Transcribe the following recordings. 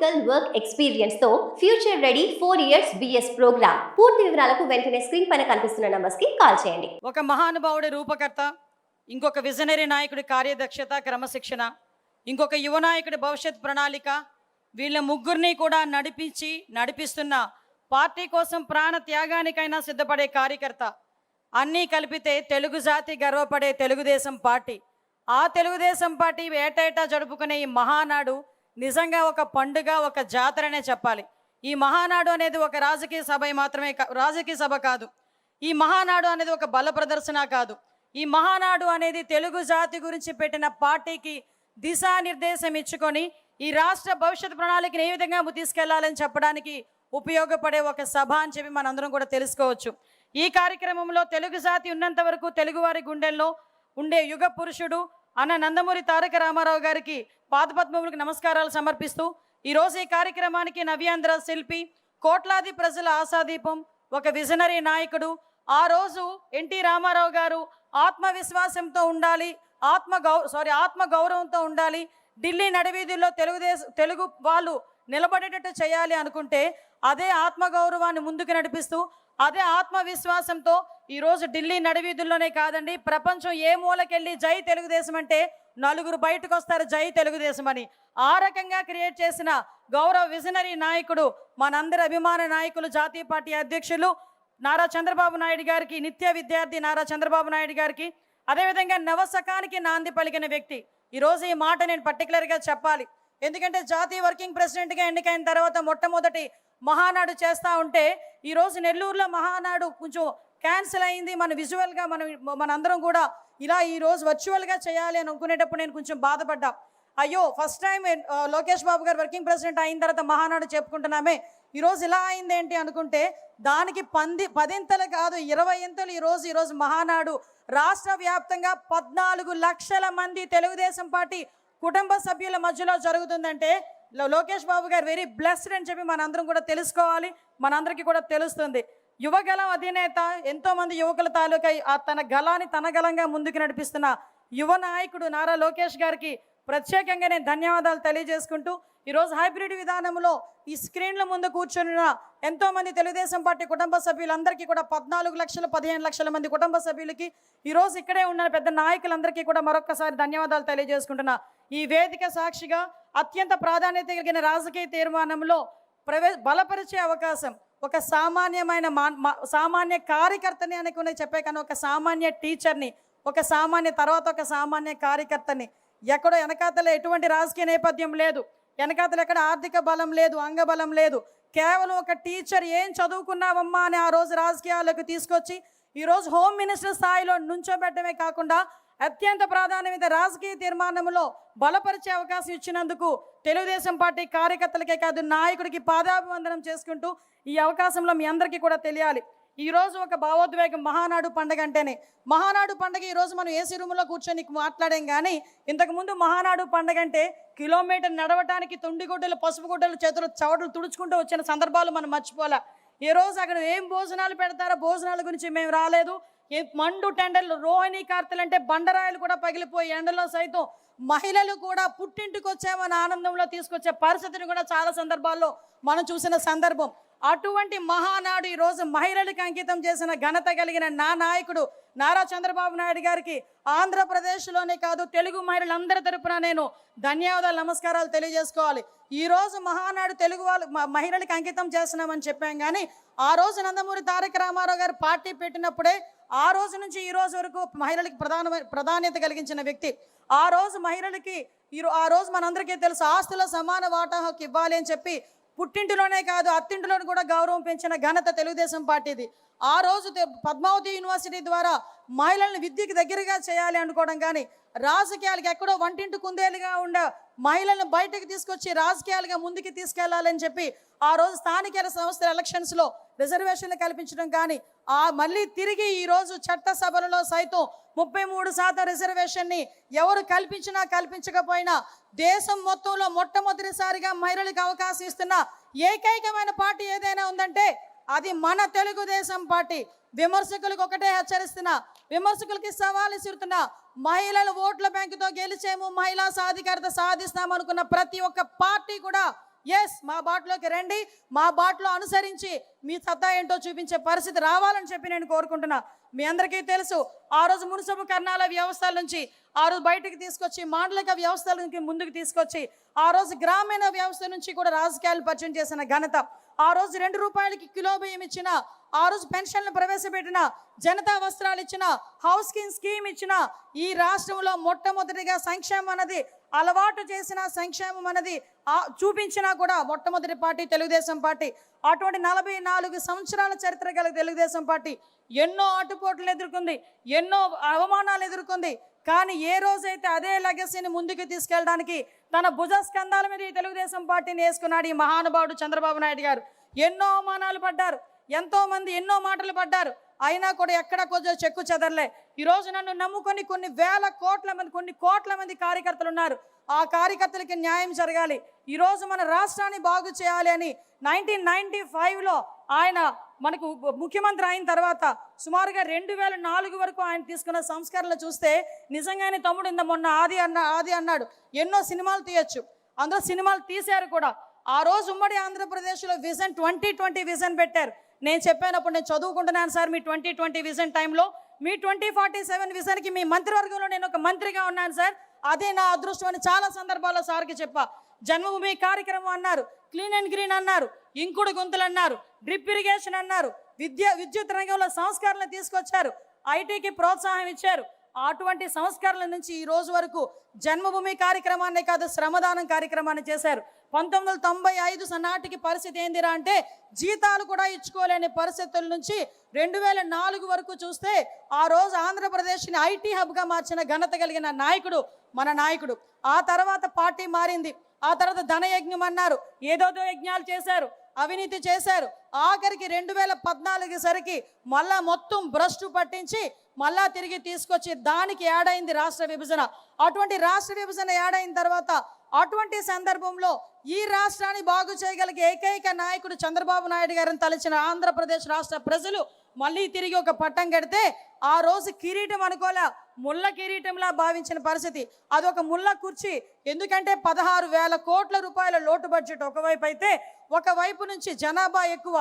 Practical work experience తో future ready 4 years BS program. పూర్తి వివరాలకు వెంటనే స్క్రీన్ పైన కనిపిస్తున్న నంబర్స్ కి కాల్ చేయండి. ఒక మహానుభావుడి రూపకర్త, ఇంకొక విజనరీ నాయకుడి కార్యదక్షత, క్రమశిక్షణ, ఇంకొక యువ నాయకుడి భవిష్యత్ ప్రణాళిక, వీళ్ళ ముగ్గురిని కూడా నడిపిస్తున్న పార్టీ కోసం ప్రాణ త్యాగానికైనా సిద్ధపడే కార్యకర్త, అన్నీ కలిపితే తెలుగు జాతి గర్వపడే తెలుగుదేశం పార్టీ. ఆ తెలుగుదేశం పార్టీ ఏటేటా జరుపుకునే ఈ మహానాడు నిజంగా ఒక పండుగ, ఒక జాతరనే చెప్పాలి. ఈ మహానాడు అనేది ఒక రాజకీయ సభ కాదు. ఈ మహానాడు అనేది ఒక బల ప్రదర్శన కాదు. ఈ మహానాడు అనేది తెలుగు జాతి గురించి పెట్టిన పార్టీకి దిశానిర్దేశం ఇచ్చుకొని ఈ రాష్ట్ర భవిష్యత్ ప్రణాళికను ఏ విధంగా తీసుకెళ్లాలని చెప్పడానికి ఉపయోగపడే ఒక సభ అని చెప్పి మనందరం కూడా తెలుసుకోవచ్చు. ఈ కార్యక్రమంలో తెలుగు జాతి ఉన్నంత వరకు తెలుగువారి గుండెల్లో ఉండే యుగ పురుషుడు అన్న నందమూరి తారక రామారావు గారికి పాదపద్మములకు నమస్కారాలు సమర్పిస్తూ ఈరోజు ఈ కార్యక్రమానికి నవ్యాంధ్ర శిల్పి, కోట్లాది ప్రజల ఆశాదీపం, ఒక విజనరీ నాయకుడు, ఆ రోజు ఎన్టీ రామారావు గారు ఆత్మవిశ్వాసంతో ఉండాలి, ఆత్మ గౌరవంతో ఉండాలి, ఢిల్లీ నడివీధుల్లో తెలుగు వాళ్ళు నిలబడేటట్టు చేయాలి అనుకుంటే అదే ఆత్మగౌరవాన్ని ముందుకు నడిపిస్తూ అదే ఆత్మవిశ్వాసంతో ఈరోజు ఢిల్లీ నడివీధుల్లోనే కాదండి, ప్రపంచం ఏ మూలకెళ్ళి జై తెలుగుదేశం అంటే నలుగురు బయటకు వస్తారు జై తెలుగుదేశం అని. ఆ రకంగా క్రియేట్ చేసిన గౌరవ విజనరీ నాయకుడు, మనందరి అభిమాన నాయకులు, జాతీయ పార్టీ అధ్యక్షులు నారా చంద్రబాబు నాయుడు గారికి, నిత్య విద్యార్థి నారా చంద్రబాబు నాయుడు గారికి, అదేవిధంగా నవశకానికి నాంది పలికిన వ్యక్తి. ఈరోజు ఈ మాట నేను పర్టికులర్గా చెప్పాలి. ఎందుకంటే జాతీయ వర్కింగ్ ప్రెసిడెంట్గా ఎన్నికైన తర్వాత మొట్టమొదటి మహానాడు చేస్తూ ఉంటే ఈరోజు నెల్లూరులో మహానాడు కొంచెం క్యాన్సిల్ అయింది. విజువల్గా మనందరం కూడా ఇలా ఈరోజు వర్చువల్గా చేయాలి అని అనుకునేటప్పుడు నేను కొంచెం బాధపడ్డా. అయ్యో, ఫస్ట్ టైం లోకేష్ బాబు గారు వర్కింగ్ ప్రెసిడెంట్ అయిన తర్వాత మహానాడు చెప్పుకుంటున్నామే, ఈరోజు ఇలా అయింది ఏంటి అనుకుంటే దానికి 10 కాదు 20 ఈరోజు మహానాడు రాష్ట్ర వ్యాప్తంగా 14 లక్షల మంది తెలుగుదేశం పార్టీ కుటుంబ సభ్యుల మధ్యలో జరుగుతుందంటే లోకేష్ బాబు గారు వెరీ బ్లెస్డ్ అని చెప్పి మనందరం కూడా తెలుసుకోవాలి. మనందరికీ కూడా తెలుస్తుంది. యువగలం అధినేత, ఎంతోమంది యువకుల తాలూకా తన గలాన్ని తన గలంగా ముందుకు నడిపిస్తున్న యువ నాయకుడు నారా లోకేష్ గారికి ప్రత్యేకంగా నేను ధన్యవాదాలు తెలియజేసుకుంటూ ఈరోజు హైబ్రిడ్ విధానంలో ఈ స్క్రీన్ల ముందు కూర్చున్న ఎంతోమంది తెలుగుదేశం పార్టీ కుటుంబ సభ్యులందరికీ కూడా 14 లక్షలు 15 లక్షల మంది కుటుంబ సభ్యులకి ఈరోజు ఇక్కడే ఉన్న పెద్ద నాయకులందరికీ కూడా మరొక్కసారి ధన్యవాదాలు తెలియజేసుకుంటున్నా. ఈ వేదిక సాక్షిగా అత్యంత ప్రాధాన్యత కలిగిన రాజకీయ తీర్మానంలో బలపరిచే అవకాశం, ఒక సామాన్య కార్యకర్తని అనుకునే చెప్పే కానీ ఒక సామాన్య టీచర్ని, ఒక సామాన్య కార్యకర్తని, ఎక్కడో వెనకాతల ఎటువంటి రాజకీయ నేపథ్యం లేదు, వెనకాతలు ఎక్కడ ఆర్థిక బలం లేదు, అంగబలం లేదు, కేవలం ఒక టీచర్ ఏం చదువుకున్నావమ్మా అని ఆ రోజు రాజకీయాలకు తీసుకొచ్చి ఈరోజు హోమ్ మినిస్టర్ స్థాయిలో నుంచోబెట్టమే కాకుండా అత్యంత ప్రాధాన్యత రాజకీయ తీర్మానంలో బలపరిచే అవకాశం ఇచ్చినందుకు తెలుగుదేశం పార్టీ కార్యకర్తలకే కాదు నాయకుడికి పాదాభివందనం చేసుకుంటూ ఈ అవకాశంలో మీ అందరికీ కూడా తెలియాలి. ఈరోజు ఒక భావోద్వేగం మహానాడు పండుగ అంటేనే. మహానాడు పండుగ ఈరోజు మనం ఏసీ రూమ్లో కూర్చొని మాట్లాడాం, కానీ ఇంతకుముందు మహానాడు పండుగ అంటే కిలోమీటర్ నడవటానికి తుండిగుడ్డలు, పసుపు గుడ్డలు, చేతులు చవటలు తుడుచుకుంటూ వచ్చిన సందర్భాలు మనం మర్చిపోలే. ఈరోజు అక్కడ ఏం భోజనాలు పెడతారో భోజనాల గురించి మేము రాలేదు. మండు టెండర్లు, రోహిణీ కార్తెలు అంటే బండరాయలు కూడా పగిలిపోయి ఎండలో సైతం మహిళలు కూడా పుట్టింటికి వచ్చామని ఆనందంలో తీసుకొచ్చే పరిస్థితిని కూడా చాలా సందర్భాల్లో మనం చూసిన సందర్భం. అటువంటి మహానాడు ఈరోజు మహిళలకు అంకితం చేసిన ఘనత కలిగిన నా నాయకుడు నారా చంద్రబాబు నాయుడు గారికి ఆంధ్రప్రదేశ్లోనే కాదు తెలుగు మహిళలందరి తరపున నేను ధన్యవాదాలు, నమస్కారాలు తెలియజేసుకోవాలి. ఈరోజు మహానాడు తెలుగు మహిళలకు అంకితం చేస్తున్నామని చెప్పాం, కానీ ఆ రోజు నందమూరి తారక రామారావు గారు పార్టీ పెట్టినప్పుడే ఆ రోజు నుంచి ఈ రోజు వరకు మహిళలకి ప్రాధాన్యత కలిగించిన వ్యక్తి. ఆ రోజు మహిళలకి ఆ రోజు మనందరికీ తెలుసు, ఆస్తుల సమాన వాటా హక్కు ఇవ్వాలి అని చెప్పి పుట్టింటిలోనే కాదు అత్తింటిలోనే కూడా గౌరవం పెంచిన ఘనత తెలుగుదేశం పార్టీది. ఆ రోజు పద్మావతి యూనివర్సిటీ ద్వారా మహిళలను విద్యకు దగ్గరగా చేయాలి అనుకోవడం, కానీ రాజకీయాలకు ఎక్కడో వంటింటి కుందేలుగా ఉండే మహిళలను బయటకు తీసుకొచ్చి రాజకీయాలుగా ముందుకు తీసుకెళ్లాలని చెప్పి ఆ రోజు స్థానిక సంస్థల ఎలక్షన్స్లో రిజర్వేషన్లు కల్పించడం, కానీ మళ్ళీ తిరిగి ఈరోజు చట్టసభలలో సైతం 33% రిజర్వేషన్ని ఎవరు కల్పించకపోయినా దేశం మొత్తంలో మొట్టమొదటిసారిగా మహిళలకు అవకాశం ఇస్తున్న ఏకైకమైన పార్టీ ఏదైనా ఉందంటే అది మన తెలుగుదేశం పార్టీ. విమర్శకులకు ఒకటే హెచ్చరిస్తున్నా, విమర్శకులకి సవాల్ ఇస్తున్నా, మహిళల ఓట్ల బ్యాంకుతో గెలిచేము, మహిళా సాధికారత సాధిస్తామనుకున్న ప్రతి ఒక్క పార్టీ కూడా ఎస్, మా బాటలోకి రండి, మా బాటలో అనుసరించి మీ సత్తా ఏంటో చూపించే పరిస్థితి రావాలని చెప్పి నేను కోరుకుంటున్నా. మీ అందరికీ తెలుసు, ఆ రోజు మున్సిపల్ కర్ణాల వ్యవస్థల నుంచి ఆ రోజు బయటకు తీసుకొచ్చి మాండలిక వ్యవస్థల నుంచి ముందుకు తీసుకొచ్చి ఆ రోజు గ్రామీణ వ్యవస్థ నుంచి కూడా రాజకీయాలు పరిచయం చేసిన ఘనత, ఆ రోజు 2 రూపాయలకి కిలో బియ్యం ఇచ్చిన, ఆ రోజు పెన్షన్లు ప్రవేశపెట్టిన, జనతా వస్త్రాలు ఇచ్చిన, హౌస్ స్కీమ్ ఇచ్చిన, ఈ రాష్ట్రంలో మొట్టమొదటిగా సంక్షేమం అన్నది అలవాటు చేసిన, సంక్షేమం అన్నది చూపించినా కూడా మొట్టమొదటి పార్టీ తెలుగుదేశం పార్టీ. అటువంటి 44 సంవత్సరాల చరిత్ర గల తెలుగుదేశం పార్టీ ఎన్నో ఆటుపోట్లు ఎదుర్కొంది, ఎన్నో అవమానాలు ఎదుర్కొంది. కానీ ఏ రోజైతే అదే లెగసీని ముందుకు తీసుకెళ్ళడానికి తన భుజ స్కంధాల మీద ఈ తెలుగుదేశం పార్టీని వేసుకున్నాడు ఈ మహానుభావుడు చంద్రబాబు నాయుడు గారు. ఎన్నో అవమానాలు పడ్డారు, ఎంతో మంది ఎన్నో మాటలు పడ్డారు, అయినా కూడా ఎక్కడ కొంచెం చెక్కు చెదరలే. ఈరోజు నన్ను నమ్ముకొని కొన్ని వేల కోట్ల మంది, కొన్ని కోట్ల మంది కార్యకర్తలు ఉన్నారు. ఆ కార్యకర్తలకి న్యాయం జరగాలి, ఈరోజు మన రాష్ట్రాన్ని బాగు చేయాలి అని 1995లో ఆయన మనకు ముఖ్యమంత్రి అయిన తర్వాత సుమారుగా 2004 వరకు ఆయన తీసుకున్న సంస్కరణలు చూస్తే నిజంగానే తమ్ముడు ఇంత మొన్న ఆది అన్నాడు ఎన్నో సినిమాలు తీయచ్చు, అందులో సినిమాలు తీశారు కూడా. ఆ రోజు ఉమ్మడి ఆంధ్రప్రదేశ్లో విజన్ 2020 విజన్ పెట్టారు. నేను చెప్పానప్పుడు నేను చదువుకుంటున్నాను సార్, మీ 2020 విజన్ టైంలో మీ 2047 విజన్కి మీ మంత్రివర్గంలో నేను ఒక మంత్రిగా ఉన్నాను సార్, అదే నా అదృష్టం అని చాలా సందర్భాల్లో సార్కి చెప్పా. జన్మభూమి కార్యక్రమం అన్నారు, క్లీన్ అండ్ గ్రీన్ అన్నారు, ఇంకుడు గుంతలు అన్నారు, డ్రిప్ ఇరిగేషన్ అన్నారు, విద్యుత్ రంగంలో సంస్కరణలు తీసుకొచ్చారు, ఐటీకి ప్రోత్సాహం ఇచ్చారు. అటువంటి సంస్కరణల నుంచి ఈ రోజు వరకు జన్మభూమి కార్యక్రమాన్ని కాదు, శ్రమదానం కార్యక్రమాన్ని చేశారు. 1995 నాటికి పరిస్థితి ఏందిరా అంటే జీతాలు కూడా ఇచ్చుకోలేని పరిస్థితుల నుంచి 2004 వరకు చూస్తే ఆ రోజు ఆంధ్రప్రదేశ్ని ఐటీ హబ్గా మార్చిన ఘనత కలిగిన నాయకుడు మన నాయకుడు. ఆ తర్వాత పార్టీ మారింది, ఆ తర్వాత ధనయజ్ఞం అన్నారు, ఏదోదో యజ్ఞాలు చేశారు, అవినీతి చేశారు. ఆఖరికి 2014 సరికి మళ్ళా మొత్తం భ్రష్టు పట్టించి మళ్ళా తిరిగి తీసుకొచ్చి దానికి యాడ్ అయింది రాష్ట్ర విభజన. అటువంటి రాష్ట్ర విభజన యాడ్ అయిన తర్వాత అటువంటి సందర్భంలో ఈ రాష్ట్రాన్ని బాగు చేయగలిగే ఏకైక నాయకుడు చంద్రబాబు నాయుడు గారిని తలచిన ఆంధ్రప్రదేశ్ రాష్ట్ర ప్రజలు మళ్ళీ తిరిగి ఒక పట్టం కడితే ఆ రోజు కిరీటం అనుకోలే, ముళ్ళ కిరీటంలా భావించిన పరిస్థితి. అదొక ముళ్ళ కుర్చీ. ఎందుకంటే 16,000 కోట్ల రూపాయల లోటు బడ్జెట్ ఒకవైపు అయితే, ఒకవైపు నుంచి జనాభా ఎక్కువ,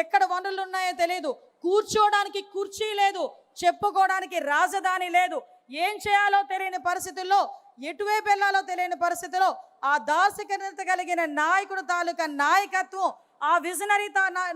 ఎక్కడ వనరులు ఉన్నాయో తెలియదు, కూర్చోడానికి కుర్చీ లేదు, చెప్పుకోవడానికి రాజధాని లేదు, ఏం చేయాలో తెలియని పరిస్థితుల్లో, ఎటువైపు వెళ్ళాలో తెలియని పరిస్థితిలో ఆ దార్శనికత కలిగిన నాయకుడు తాలూకా నాయకత్వం, ఆ విజనరీ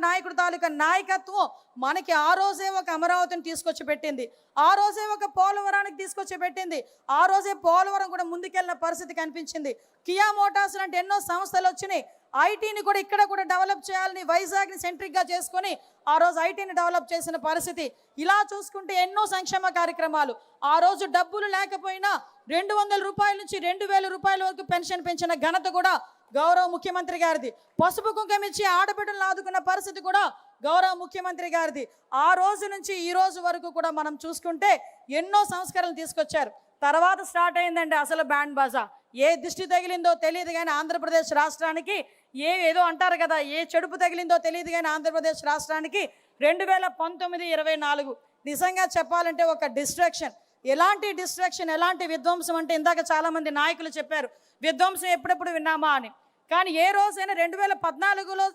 నాయకుడు తాలూకా నాయకత్వం మనకి ఆ రోజే ఒక అమరావతిని తీసుకొచ్చి పెట్టింది, ఆ రోజే ఒక పోలవరానికి తీసుకొచ్చి పెట్టింది, ఆ రోజే పోలవరం కూడా ముందుకెళ్ళిన పరిస్థితి కనిపించింది. కియా మోటార్స్ లాంటి ఎన్నో సంస్థలు వచ్చినాయి. ఐటీని కూడా ఇక్కడ కూడా డెవలప్ చేయాలని వైజాగ్ని సెంట్రిక్గా చేసుకొని ఆ రోజు ఐటీని డెవలప్ చేసిన పరిస్థితి. ఇలా చూసుకుంటే ఎన్నో సంక్షేమ కార్యక్రమాలు. ఆ రోజు డబ్బులు లేకపోయినా 200 రూపాయల నుంచి 2,000 రూపాయల వరకు పెన్షన్ పెంచిన ఘనత కూడా గౌరవ ముఖ్యమంత్రి గారిది. పసుపు కుంకుమ ఇచ్చి ఆడబిడ్డలు ఆదుకున్న పరిస్థితి కూడా గౌరవ ముఖ్యమంత్రి గారిది. ఆ రోజు నుంచి ఈ రోజు వరకు కూడా మనం చూసుకుంటే ఎన్నో సంస్కరణలు తీసుకొచ్చారు. తర్వాత స్టార్ట్ అయిందండి అసలు బ్యాండ్ బాజా. ఏ దిష్టి తగిలిందో తెలియదు కానీ ఆంధ్రప్రదేశ్ రాష్ట్రానికి ఏదో అంటారు కదా, ఏ చెడుపు తగిలిందో తెలియదు కానీ ఆంధ్రప్రదేశ్ రాష్ట్రానికి 2019-24 నిజంగా చెప్పాలంటే ఒక డిస్ట్రాక్షన్. ఎలాంటి డిస్ట్రాక్షన్, ఎలాంటి విధ్వంసం అంటే ఇందాక చాలామంది నాయకులు చెప్పారు విధ్వంసం ఎప్పుడెప్పుడు విన్నామా అని. కానీ ఏ రోజైనా 2014లో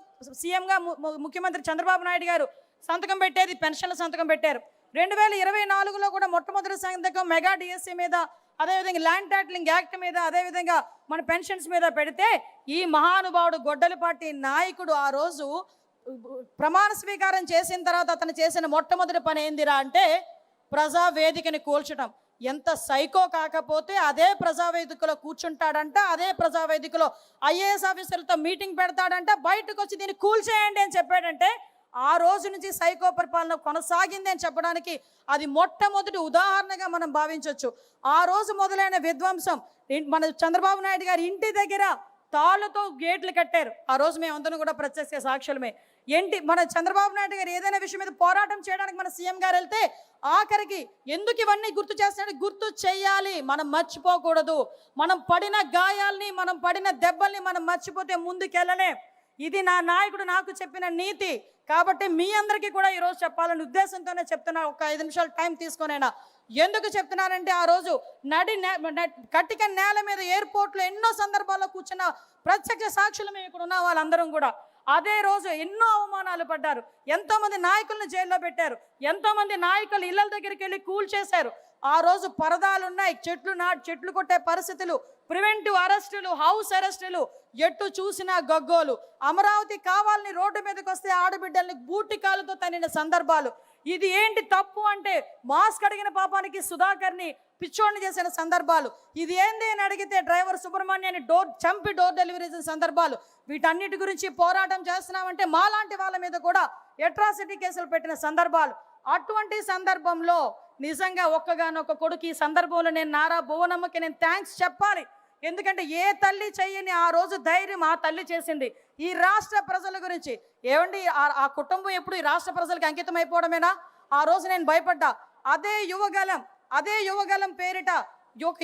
సీఎంగా ముఖ్యమంత్రి చంద్రబాబు నాయుడు గారు సంతకం పెట్టేది పెన్షన్ల సంతకం పెట్టారు. 2024లో కూడా మొట్టమొదటి సంతకం మెగా డిఎస్సీ మీద, అదేవిధంగా ల్యాండ్ టైటిలింగ్ యాక్ట్ మీద, అదేవిధంగా మన పెన్షన్స్ మీద పెడితే ఈ మహానుభావుడు గొడ్డలిపాటి నాయకుడు ఆ రోజు ప్రమాణ స్వీకారం చేసిన తర్వాత అతను చేసిన మొట్టమొదటి పని ఏందిరా అంటే ప్రజావేదికని కూల్చడం. ఎంత సైకో కాకపోతే అదే ప్రజావేదికలో కూర్చుంటాడంట, అదే ప్రజావేదికలో ఐఏఎస్ ఆఫీసర్లతో మీటింగ్ పెడతాడంట, బయటకు వచ్చి దీన్ని కూల్చేయండి అని చెప్పాడంటే ఆ రోజు నుంచి సైకో పరిపాలన కొనసాగింది అని చెప్పడానికి అది మొట్టమొదటి ఉదాహరణగా మనం భావించవచ్చు. ఆ రోజు మొదలైన విధ్వంసం మన చంద్రబాబు నాయుడు గారి ఇంటి దగ్గర తాళ్ళతో గేట్లు కట్టారు. ఆ రోజు మేమందరం కూడా ప్రత్యక్ష సాక్షులమే. మన చంద్రబాబు నాయుడు గారు ఏదైనా విషయం మీద పోరాటం చేయడానికి మన సీఎం గారు వెళ్తే ఆఖరికి ఎందుకు ఇవన్నీ గుర్తు చేస్తాడు, గుర్తు చేయాలి, మనం మర్చిపోకూడదు. మనం పడిన గాయాల్ని, మనం పడిన దెబ్బల్ని మనం మర్చిపోతే ముందుకెళ్ళలే. ఇది నా నాయకుడు నాకు చెప్పిన నీతి. కాబట్టి మీ అందరికీ కూడా ఈరోజు చెప్పాలనే ఉద్దేశంతోనే చెప్తున్నా. ఒక 5 నిమిషాలు టైం తీసుకొనైనా. ఎందుకు చెప్తున్నానంటే, ఆ రోజు కట్టిక నేల మీద ఎయిర్పోర్ట్లో ఎన్నో సందర్భాల్లో కూర్చున్న ప్రత్యక్ష సాక్షులు మేము ఇక్కడ ఉన్న వాళ్ళందరం కూడా అదే రోజు ఎన్నో అవమానాలు పడ్డారు. ఎంతోమంది నాయకులను జైల్లో పెట్టారు. ఎంతోమంది నాయకులు ఇళ్ళ దగ్గరికి వెళ్ళి కూల్చేశారు. ఆ రోజు పరదాలు ఉన్నాయి, చెట్లు కొట్టే పరిస్థితులు, ప్రివెంటివ్ అరెస్టులు, హౌస్ అరెస్టులు, ఎట్టు చూసినా గగ్గోలు. అమరావతి కావాలని రోడ్డు మీదకి వస్తే ఆడబిడ్డల్ని బూటికాలతో తన్నిన సందర్భాలు. ఇది ఏంటి తప్పు అంటే మాస్క్ అడిగిన పాపానికి సుధాకర్ని పిచ్చోడిని చేసిన సందర్భాలు. ఇది ఏంది అని అడిగితే డ్రైవర్ సుబ్రహ్మణ్యాన్ని చంపి డోర్ డెలివరీ చేసిన సందర్భాలు. వీటన్నిటి గురించి పోరాటం చేస్తున్నామంటే మాలాంటి వాళ్ళ మీద కూడా అట్రాసిటీ కేసులు పెట్టిన సందర్భాలు. అటువంటి సందర్భంలో నిజంగా ఒక్కగానొక్క కొడుకు ఈ సందర్భంలో నేను నారా భువనమ్మకి నేను థ్యాంక్స్ చెప్పాలి. ఎందుకంటే ఏ తల్లి చెయ్యని ఆ రోజు ధైర్యం ఆ తల్లి చేసింది ఈ రాష్ట్ర ప్రజల గురించి. ఏమండి, ఆ కుటుంబం ఎప్పుడు ఈ రాష్ట్ర ప్రజలకు అంకితం అయిపోవడమేనా? ఆ రోజు నేను భయపడ్డా. అదే యువగలం పేరిట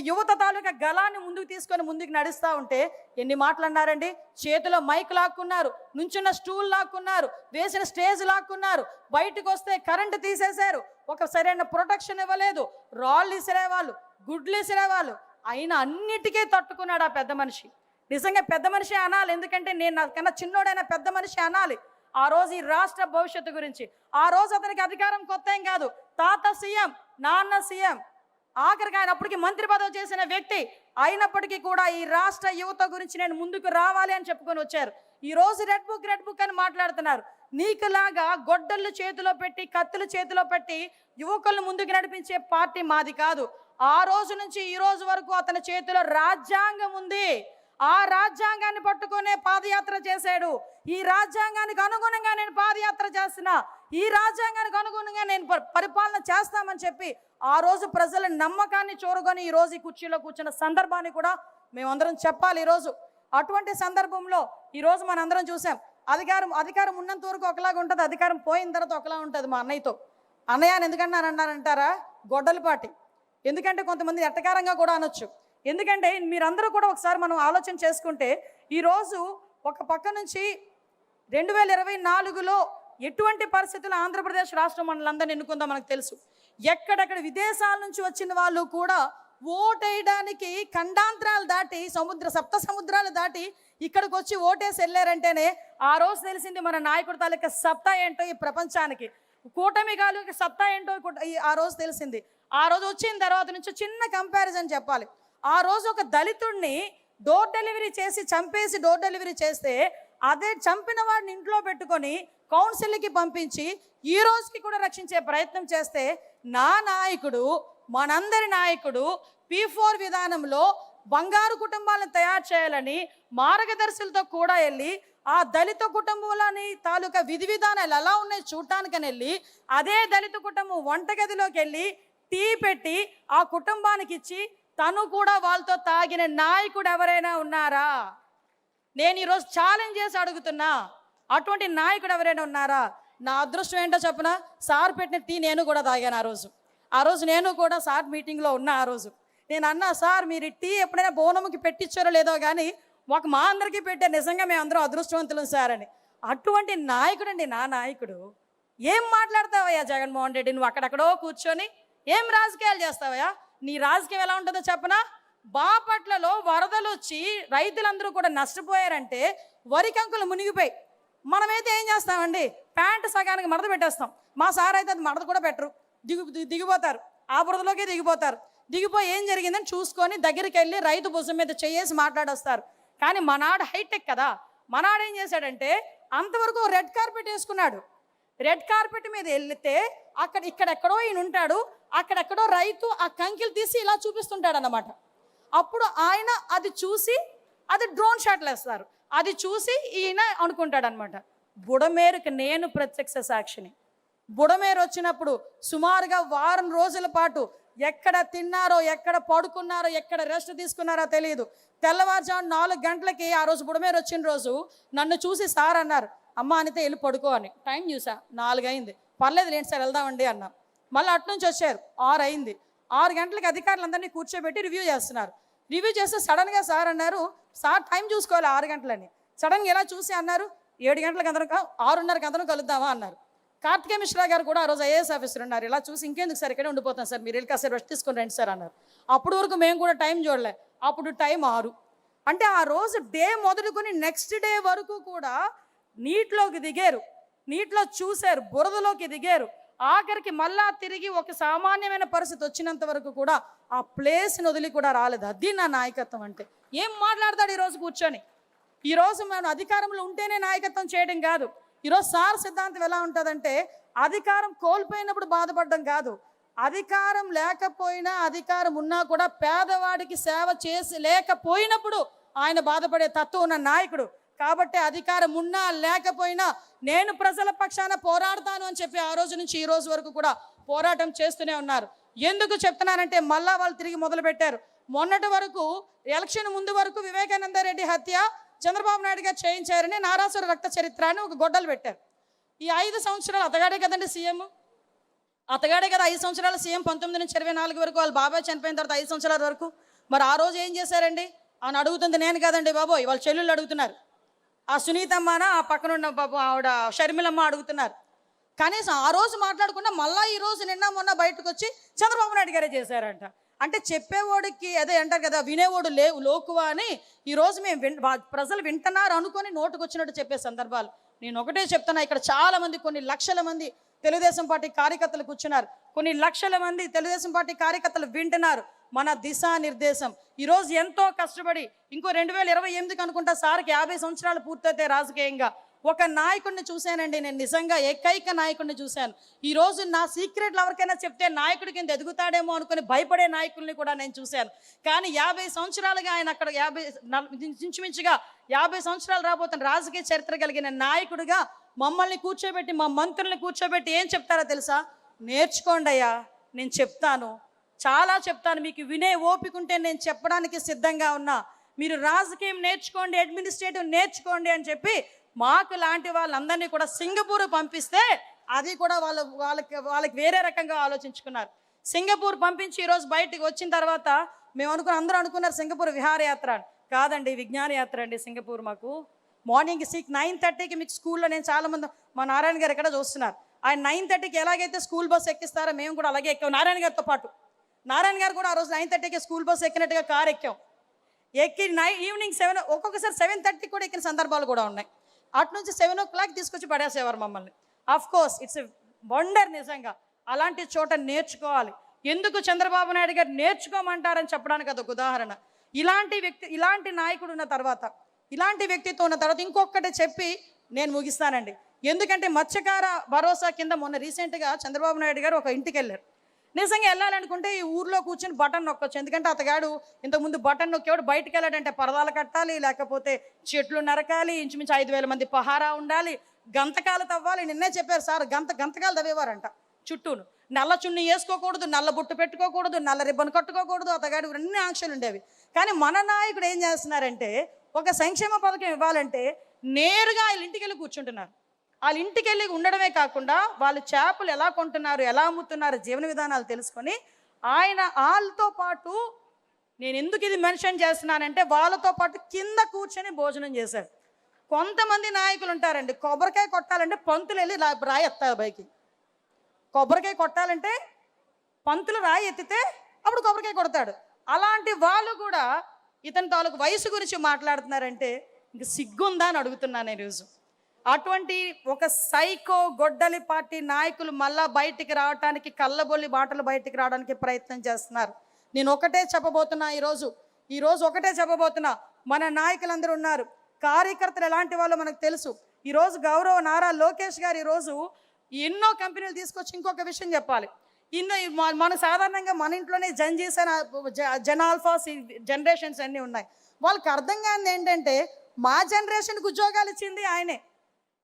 యువత తాలూకా గలాన్ని ముందుకు తీసుకొని ముందుకు నడుస్తూ ఉంటే ఎన్ని మాటలన్నారండి. చేతిలో మైక్ లాక్కున్నారు, నుంచున్న స్టూల్ లాక్కున్నారు, వేసిన స్టేజ్ లాక్కున్నారు, బయటకు వస్తే కరెంటు తీసేశారు, ఒక సరైన ప్రొటెక్షన్ ఇవ్వలేదు, రాళ్ళు ఇసిరేవాళ్ళు, గుడ్లు ఇసిరేవాళ్ళు. అయినా అన్నిటికీ తట్టుకున్నాడు ఆ పెద్ద మనిషి. నిజంగా పెద్ద మనిషి అనాలి. ఎందుకంటే నేను నాకన్నా చిన్నోడైనా పెద్ద మనిషి అనాలి. ఆ రోజు ఈ రాష్ట్ర భవిష్యత్తు గురించి. ఆ రోజు అతనికి అధికారం కొత్త ఏం కాదు. తాత సీఎం, నాన్న సీఎం, ఆఖరికి ఆయన అప్పటికి మంత్రి పదవి చేసిన వ్యక్తి అయినప్పటికీ కూడా ఈ రాష్ట్ర యువత గురించి నేను ముందుకు రావాలి అని చెప్పుకొని వచ్చారు. ఈ రోజు రెడ్ బుక్ అని మాట్లాడుతున్నారు. నీకులాగా గొడ్డళ్ళు చేతిలో పెట్టి కత్తులు చేతిలో పెట్టి యువకులను ముందుకు నడిపించే పార్టీ మాది కాదు. ఆ రోజు నుంచి ఈ రోజు వరకు అతని చేతిలో రాజ్యాంగం ఉంది. ఆ రాజ్యాంగాన్ని పట్టుకునే పాదయాత్ర చేశాడు. ఈ రాజ్యాంగానికి అనుగుణంగా నేను పాదయాత్ర చేస్తున్నా, ఈ రాజ్యాంగానికి అనుగుణంగా నేను పరిపాలన చేస్తామని చెప్పి ఆ రోజు ప్రజల నమ్మకాన్ని చూరగొని ఈ రోజు ఈ కుర్చీలో కూర్చున్న సందర్భాన్ని కూడా మేమందరం చెప్పాలి. ఈరోజు అటువంటి సందర్భంలో ఈరోజు మనందరం చూసాం. అధికారం ఉన్నంత వరకు ఒకలాగా ఉంటుంది, అధికారం పోయిన తర్వాత ఒకలా ఉంటుంది. మా అన్నయ్యతో అన్నయ్య ఎందుకన్నారంటారా? గొడ్డలి పార్టీ. ఎందుకంటే కొంతమంది ఎట్టకారంగా కూడా అనొచ్చు. ఎందుకంటే మీరందరూ కూడా ఒకసారి మనం ఆలోచన చేసుకుంటే ఈరోజు ఒక పక్క నుంచి 2024లో ఎటువంటి పరిస్థితులు ఆంధ్రప్రదేశ్ రాష్ట్రం మనలందరినీ ఎన్నుకుందో మనకు తెలుసు. ఎక్కడెక్కడ విదేశాల నుంచి వచ్చిన వాళ్ళు కూడా ఓటేయడానికి ఖండాంతరాలు దాటి సప్త సముద్రాలు దాటి ఇక్కడికి వచ్చి ఓటేసి వెళ్ళారంటేనే ఆ రోజు తెలిసింది మన నాయకుడి తాలూకా సత్తా ఏంటో ఈ ప్రపంచానికి, కూటమి తాలూకా సత్తా ఏంటో ఆ రోజు తెలిసింది. ఆ రోజు వచ్చిన తర్వాత నుంచి చిన్న కంపారిజన్ చెప్పాలి. ఆ రోజు ఒక దళితుడిని డోర్ డెలివరీ చేసి చంపేసి డోర్ డెలివరీ చేస్తే అదే చంపిన వాడిని ఇంట్లో పెట్టుకొని కౌన్సిల్కి పంపించి ఈ రోజుకి కూడా రక్షించే ప్రయత్నం చేస్తే నా నాయకుడు, మనందరి నాయకుడు P4 విధానంలో బంగారు కుటుంబాలను తయారు చేయాలని మార్గదర్శులతో కూడా వెళ్ళి ఆ దళిత కుటుంబంలోని తాలూకా విధి విధానాలు ఎలా ఉన్నాయి చూడటానికని వెళ్ళి అదే దళిత కుటుంబం వంటగదిలోకి వెళ్ళి టీ పెట్టి ఆ కుటుంబానికి ఇచ్చి తను కూడా వాళ్ళతో తాగిన నాయకుడు ఎవరైనా ఉన్నారా? నేను ఈరోజు ఛాలెంజ్ చేసి అడుగుతున్నా, అటువంటి నాయకుడు ఎవరైనా ఉన్నారా? నా అదృష్టం ఏంటో చెప్పనా, సార్ పెట్టిన టీ నేను కూడా తాగాను. ఆ రోజు నేను కూడా సార్ మీటింగ్లో ఉన్నా. ఆ రోజు నేను అన్నా, సార్ మీరు టీ ఎప్పుడైనా బోనముకి పెట్టించారో లేదో కానీ మా అందరికీ పెట్టారు, నిజంగా మేము అందరం అదృష్టవంతులం సార్ అని. అటువంటి నాయకుడు అండి నా నాయకుడు. ఏం మాట్లాడతావయ్యా జగన్మోహన్ రెడ్డి, నువ్వు అక్కడెక్కడో కూర్చొని ఏం రాజకీయాలు చేస్తావయ్యా? నీ రాజకీయం ఎలా ఉంటుందో చెప్పనా? బాపట్లలో వరదలు వచ్చి రైతులందరూ కూడా నష్టపోయారంటే వరి కంకులు మునిగిపోయి మనమైతే ఏం చేస్తామండి, ప్యాంటు సగానికి మడత పెట్టేస్తాం. మా సార్ అయితే అది మడత కూడా పెట్టరు, దిగిపోతారు, ఆ బురదలోకే దిగిపోయి ఏం జరిగిందని చూసుకొని దగ్గరికి వెళ్ళి రైతు భుజం మీద చేసి మాట్లాడొస్తారు. కానీ మనాడు హైటెక్ కదా, మనాడు ఏం చేశాడంటే అంతవరకు రెడ్ కార్పెట్ వేసుకున్నాడు. రెడ్ కార్పెట్ మీద వెళ్తే ఇక్కడెక్కడో ఈయన ఉంటాడు, అక్కడెక్కడో రైతు ఆ కంకిలు తీసి ఇలా చూపిస్తుంటాడు అన్నమాట. అప్పుడు ఆయన అది చూసి అది డ్రోన్ షాట్లు వేస్తారు, అది చూసి ఈయన అనుకుంటాడు అనమాట. బుడమేరుకి నేను ప్రత్యక్ష సాక్షిని. బుడమేరు వచ్చినప్పుడు సుమారుగా వారం రోజుల పాటు ఎక్కడ తిన్నారో, ఎక్కడ పడుకున్నారో, ఎక్కడ రెస్ట్ తీసుకున్నారో తెలియదు. తెల్లవారుజాము 4 గంటలకి ఆ రోజు బుడమేరు వచ్చిన రోజు నన్ను చూసి సార్ అన్నారు, అమ్మ అనితే వెళ్ళి పడుకో అని. టైం చూసా 4 అయింది, పర్లేదు లేండి సార్ వెళ్దామండి అన్నాం. మళ్ళీ అట్నుంచి వచ్చారు 6 అయింది. 6 గంటలకి అధికారులందరినీ కూర్చోబెట్టి రివ్యూ చేస్తున్నారు. రివ్యూ చేస్తే సడన్గా సార్ అన్నారు, సార్ టైం చూసుకోవాలి 6 గంటలని. సడన్గా ఎలా చూసి అన్నారు 7 గంటలకు అందరం 6:30కి అందరం కలుద్దామా అన్నారు. కార్తికేయ మిశ్రా గారు కూడా ఆ రోజు ఐఏఎస్ ఆఫీసర్ ఉన్నారు. ఇలా చూసి ఇంకెందుకు సార్ ఇక్కడే ఉండిపోతాం సార్, మీరు వెళ్ళి కాసేపు రెస్ట్ తీసుకొని రండి సార్ అన్నారు. అప్పటి వరకు మేము కూడా టైం చూడలే. అప్పుడు టైం 6. అంటే ఆ రోజు డే మొదలుకొని నెక్స్ట్ డే వరకు కూడా నీటిలోకి దిగారు, నీటిలో చూశారు, బురదలోకి దిగారు. ఆఖరికి మళ్ళా తిరిగి ఒక సామాన్యమైన పరిస్థితి వచ్చినంత వరకు కూడా ఆ ప్లేస్ని వదిలి కూడా రాలేదు. అది నా నాయకత్వం అంటే. ఏం మాట్లాడతాడు ఈరోజు కూర్చొని? ఈరోజు మనం అధికారంలో ఉంటేనే నాయకత్వం చేయడం కాదు. ఈరోజు సార్ సిద్ధాంతం ఎలా ఉంటుందంటే, అధికారం కోల్పోయినప్పుడు బాధపడడం కాదు, అధికారం లేకపోయినా అధికారం ఉన్నా కూడా పేదవాడికి సేవ చేసి లేకపోయినప్పుడు ఆయన బాధపడే తత్వం ఉన్న నాయకుడు. కాబట్టి అధికారం ఉన్నా లేకపోయినా నేను ప్రజల పక్షాన పోరాడతాను అని చెప్పి ఆ రోజు నుంచి ఈ రోజు వరకు కూడా పోరాటం చేస్తూనే ఉన్నారు. ఎందుకు చెప్తున్నానంటే మళ్ళా వాళ్ళు తిరిగి మొదలు పెట్టారు. మొన్నటి వరకు ఎలక్షన్ ముందు వరకు వివేకానంద రెడ్డి హత్య చంద్రబాబు నాయుడు గారు చేయించారని నారాసుర రక్త చరిత్రాన్ని ఒక గొడ్డలు పెట్టారు. ఈ 5 సంవత్సరాలు అతగాడే కదండి సీఎం, అతగాడే కదా 5 సంవత్సరాలు సీఎం. 19 నుంచి 24 వరకు వాళ్ళ బాబాయ్ చనిపోయిన తర్వాత 5 సంవత్సరాల వరకు. మరి ఆ రోజు ఏం చేశారండి అని అడుగుతుంది నేను కదండి బాబోయ్, వాళ్ళ చెల్లెళ్ళు అడుగుతున్నారు. ఆ సునీతమ్మన ఆ పక్కనున్న బాబు ఆవిడ షర్మిలమ్మ అడుగుతున్నారు. కనీసం ఆ రోజు మాట్లాడకుండా మళ్ళీ ఈ రోజు నిన్న మొన్న బయటకు వచ్చి చంద్రబాబు నాయుడు గారే చేశారంట. అంటే చెప్పేవాడికి అదే అంటారు కదా, వినేవాడు లోకువా అని. ఈరోజు మేము ప్రజలు వింటున్నారు అనుకొని నోటుకు వచ్చినట్టు చెప్పే సందర్భాలు. నేను ఒకటే చెప్తున్నా, ఇక్కడ చాలామంది కొన్ని లక్షల మంది తెలుగుదేశం పార్టీ కార్యకర్తలు కూర్చున్నారు, కొన్ని లక్షల మంది తెలుగుదేశం పార్టీ కార్యకర్తలు వింటున్నారు మన దిశానిర్దేశం. ఈరోజు ఎంతో కష్టపడి ఇంకో 2028కి అనుకుంటా సార్కి 50 సంవత్సరాలు పూర్తయితే రాజకీయంగా ఒక నాయకుడిని చూశానండి నేను, నిజంగా ఏకైక నాయకుడిని చూశాను. ఈరోజు నా సీక్రెట్లు ఎవరికైనా చెప్తే నాయకుడి కింద ఎదుగుతాడేమో అనుకుని భయపడే నాయకుల్ని కూడా నేను చూశాను. కానీ 50 సంవత్సరాలుగా ఆయన అక్కడ ఇంచుమించుగా 50 సంవత్సరాలు రాబోతున్న రాజకీయ చరిత్ర కలిగిన నాయకుడిగా మమ్మల్ని కూర్చోబెట్టి, మా మంత్రుల్ని కూర్చోబెట్టి ఏం చెప్తారో తెలుసా? నేర్చుకోండి అయ్యా, నేను చెప్తాను, చాలా చెప్తాను, మీకు వినే ఓపిక ఉంటే నేను చెప్పడానికి సిద్ధంగా ఉన్నా, మీరు రాజకీయం నేర్చుకోండి, అడ్మినిస్ట్రేటివ్ నేర్చుకోండి అని చెప్పి మాకు లాంటి వాళ్ళందరినీ కూడా సింగపూర్ పంపిస్తే అది కూడా వాళ్ళకి వేరే రకంగా ఆలోచించుకున్నారు. సింగపూర్ పంపించి ఈరోజు బయటకు వచ్చిన తర్వాత మేము అందరూ అనుకున్నారు సింగపూర్ విహారయాత్ర అని. కాదండి, విజ్ఞాన యాత్ర అండి సింగపూర్. మాకు మార్నింగ్ 9:30కి మీకు స్కూల్లో, నేను చాలామంది మా నారాయణ గారు ఎక్కడ చూస్తున్నారు, ఆయన 9:30కి ఎలాగైతే స్కూల్ బస్ ఎక్కిస్తారో మేము కూడా అలాగే ఎక్కాం నారాయణ గారితో పాటు. నారాయణ గారు కూడా ఆ రోజు 9:30కి స్కూల్ బస్ ఎక్కినట్టుగా కారు ఎక్కాం. ఎక్కి ఈవినింగ్ 7, ఒక్కొక్కసారి 7:30 కూడా ఎక్కిన సందర్భాలు కూడా ఉన్నాయి. అటు నుంచి 7 o'clock తీసుకొచ్చి పడేసేవారు మమ్మల్ని. Of course it's a wonder. నిజంగా అలాంటి చోట నేర్చుకోవాలి. ఎందుకు చంద్రబాబు నాయుడు గారు నేర్చుకోమంటారని చెప్పడానికి అదొక ఉదాహరణ. ఇలాంటి నాయకుడు ఉన్న తర్వాత, ఇలాంటి వ్యక్తిత్వం ఉన్న తర్వాత ఇంకొకటి చెప్పి నేను ముగిస్తానండి. ఎందుకంటే మత్స్యకార భరోసా కింద మొన్న రీసెంట్గా చంద్రబాబు నాయుడు గారు ఒక ఇంటికి వెళ్ళారు. నిజంగా వెళ్ళాలనుకుంటే ఈ ఊర్లో కూర్చొని బటన్ నొక్కొచ్చు. ఎందుకంటే అతగాడు ఇంతకుముందు బటన్ నొక్కేవాడు బయటకు వెళ్ళాడంటే పరదాలు కట్టాలి, లేకపోతే చెట్లు నరకాలి, ఇంచుమించు 5,000 మంది పహారా ఉండాలి, గంతకాలు తవ్వాలి. నిన్నే చెప్పారు సార్, గంతకాలు తవ్వేవారంట చుట్టూను. నల్ల చున్ని వేసుకోకూడదు, నల్ల బుట్టు పెట్టుకోకూడదు, నల్ల రిబ్బన్ కట్టుకోకూడదు, అతగాడు అన్ని ఆంక్షలు ఉండేవి. కానీ మన నాయకుడు ఏం చేస్తున్నారంటే, ఒక సంక్షేమ పథకం ఇవ్వాలంటే నేరుగా వాళ్ళ ఇంటికి వెళ్ళి కూర్చుంటున్నారు. వాళ్ళ ఇంటికి వెళ్ళి ఉండడమే కాకుండా వాళ్ళు చేపలు ఎలా కొంటున్నారు, ఎలా అమ్ముతున్నారు, జీవన విధానాలు తెలుసుకొని ఆయన వాళ్ళతో పాటు, నేను ఎందుకు ఇది మెన్షన్ చేస్తున్నానంటే వాళ్ళతో పాటు కింద కూర్చొని భోజనం చేశారు. కొంతమంది నాయకులు ఉంటారండి, కొబ్బరికాయ కొట్టాలంటే పంతులు వెళ్ళి రాయి ఎత్తారు పైకి. కొబ్బరికాయ కొట్టాలంటే పంతులు రాయి ఎత్తితే అప్పుడు కొబ్బరికాయ కొడతాడు. అలాంటి వాళ్ళు కూడా ఇతని తాలూకు వయసు గురించి మాట్లాడుతున్నారంటే ఇంక సిగ్గుందా అని అడుగుతున్నాను ఈరోజు. అటువంటి ఒక సైకో గొడ్డలి పార్టీ నాయకులు మళ్ళా బయటికి రావడానికి, కళ్ళబొల్లి బాటలు బయటికి రావడానికి ప్రయత్నం చేస్తున్నారు. నేను ఒకటే చెప్పబోతున్నా ఈరోజు ఒకటే చెప్పబోతున్నా. మన నాయకులందరూ ఉన్నారు, కార్యకర్తలు ఎలాంటి వాళ్ళు మనకు తెలుసు. ఈరోజు గౌరవ నారా లోకేష్ గారు ఈరోజు ఎన్నో కంపెనీలు తీసుకొచ్చి, ఇంకొక విషయం చెప్పాలి, మన సాధారణంగా మన ఇంట్లోనే జెన్ ఆల్ఫా జనరేషన్స్ అన్నీ ఉన్నాయి. వాళ్ళకి అర్థం కానిది ఏంటంటే, మా జనరేషన్కి ఉద్యోగాలు ఇచ్చింది ఆయనే,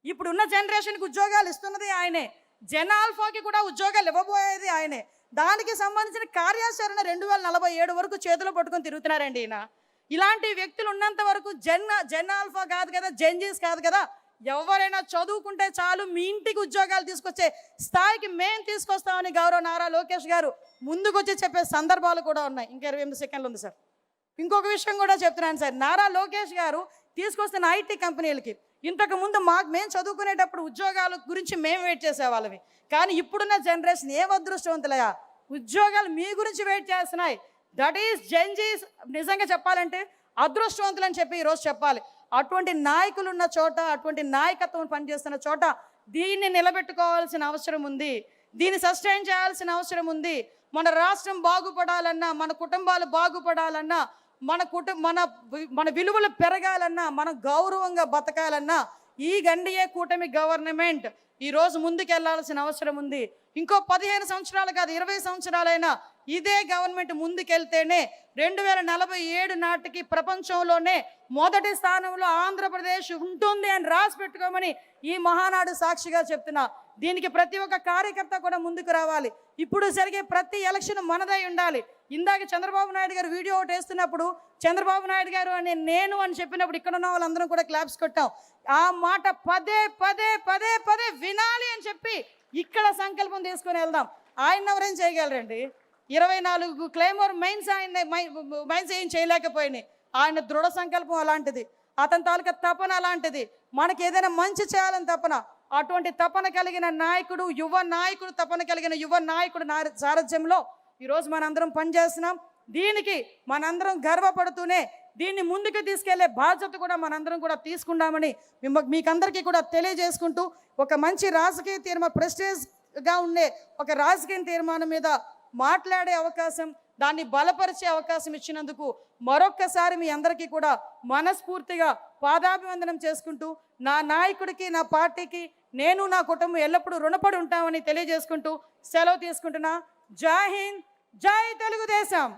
ఇప్పుడున్న జనరేషన్కి ఉద్యోగాలు ఇస్తున్నది ఆయనే, జెన్ ఆల్ఫాకి కూడా ఉద్యోగాలు ఇవ్వబోయేది ఆయనే. దానికి సంబంధించిన కార్యాచరణ 2047 వరకు చేతిలో పట్టుకొని తిరుగుతున్నారండి ఈయన. ఇలాంటి వ్యక్తులు ఉన్నంత వరకు జెన్ ఆల్ఫా కాదు కదా, జెన్జీస్ కాదు కదా, ఎవరైనా చదువుకుంటే చాలు మీ ఇంటికి ఉద్యోగాలు తీసుకొచ్చే స్థాయికి మేము తీసుకొస్తామని గౌరవ నారా లోకేష్ గారు ముందుకొచ్చి చెప్పే సందర్భాలు కూడా ఉన్నాయి. ఇంకా 28 సెకండ్లు ఉంది సార్. ఇంకొక విషయం కూడా చెప్తున్నాను సార్, నారా లోకేష్ గారు తీసుకొస్తున్న ఐటీ కంపెనీలకి ఇంతకుముందు మేము చదువుకునేటప్పుడు ఉద్యోగాల గురించి మేము వెయిట్ చేసేవాళ్ళవి, కానీ ఇప్పుడున్న జనరేషన్ ఏం అదృష్టవంతులయ్యా, ఉద్యోగాలు మీ గురించి వెయిట్ చేస్తున్నాయి. That is Gen Zs. నిజంగా చెప్పాలంటే అదృష్టవంతులు అని చెప్పి ఈరోజు చెప్పాలి. అటువంటి నాయకులు ఉన్న చోట, అటువంటి నాయకత్వం పనిచేస్తున్న చోట దీన్ని నిలబెట్టుకోవాల్సిన అవసరం ఉంది, దీన్ని సస్టైన్ చేయాల్సిన అవసరం ఉంది. మన రాష్ట్రం బాగుపడాలన్నా, మన కుటుంబాలు బాగుపడాలన్నా, మన విలువలు పెరగాలన్నా, మనం గౌరవంగా బతకాలన్నా ఈ ఎన్డీఏ కూటమి గవర్నమెంట్ ఈరోజు ముందుకెళ్లాల్సిన అవసరం ఉంది. ఇంకో 15 సంవత్సరాలు కాదు, 20 సంవత్సరాలైనా ఇదే గవర్నమెంట్ ముందుకెళ్తేనే 2047 నాటికి ప్రపంచంలోనే మొదటి స్థానంలో ఆంధ్రప్రదేశ్ ఉంటుంది అని రాసి పెట్టుకోమని ఈ మహానాడు సాక్షిగా చెప్తున్నా. దీనికి ప్రతి ఒక్క కార్యకర్త కూడా ముందుకు రావాలి. ఇప్పుడు జరిగే ప్రతి ఎలక్షన్ మనదై ఉండాలి. ఇందాక చంద్రబాబు నాయుడు గారు వీడియో ఒకటి వేస్తున్నప్పుడు చంద్రబాబు నాయుడు గారు నేను అని చెప్పినప్పుడు ఇక్కడ ఉన్న వాళ్ళందరం కూడా క్లాప్స్ కొట్టాం. ఆ మాట పదే పదే పదే పదే వినాలి అని చెప్పి ఇక్కడ సంకల్పం తీసుకొని వెళ్దాం. ఆయన ఎవరేం చేయగలరండి? 24 క్లైమోర్ మైన్స్ ఏం చేయలేకపోయినాయి. ఆయన దృఢ సంకల్పం అలాంటిది, అతని తాలూకా తపన అలాంటిది. మనకి ఏదైనా మంచి చేయాలని తపన, అటువంటి తపన కలిగిన నాయకుడు, తపన కలిగిన యువ నాయకుడు సారథ్యంలో ఈరోజు మనందరం పనిచేస్తున్నాం. దీనికి మనందరం గర్వపడుతూనే దీన్ని ముందుకు తీసుకెళ్లే బాధ్యత కూడా మనందరం కూడా తీసుకుందామని మీకందరికీ కూడా తెలియజేసుకుంటూ, ఒక మంచి రాజకీయ తీర్మానం, ప్రెస్టేజ్గా ఉండే ఒక రాజకీయ తీర్మానం మీద మాట్లాడే అవకాశం, దాన్ని బలపరిచే అవకాశం ఇచ్చినందుకు మరొక్కసారి మీ అందరికీ కూడా మనస్ఫూర్తిగా పాదాభివందనం చేసుకుంటూ, నా నాయకుడికి, నా పార్టీకి నేను, నా కుటుంబం ఎల్లప్పుడూ రుణపడి ఉంటామని తెలియజేసుకుంటూ సెలవు తీసుకుంటున్నా. జై హింద్, జై తెలుగుదేశం.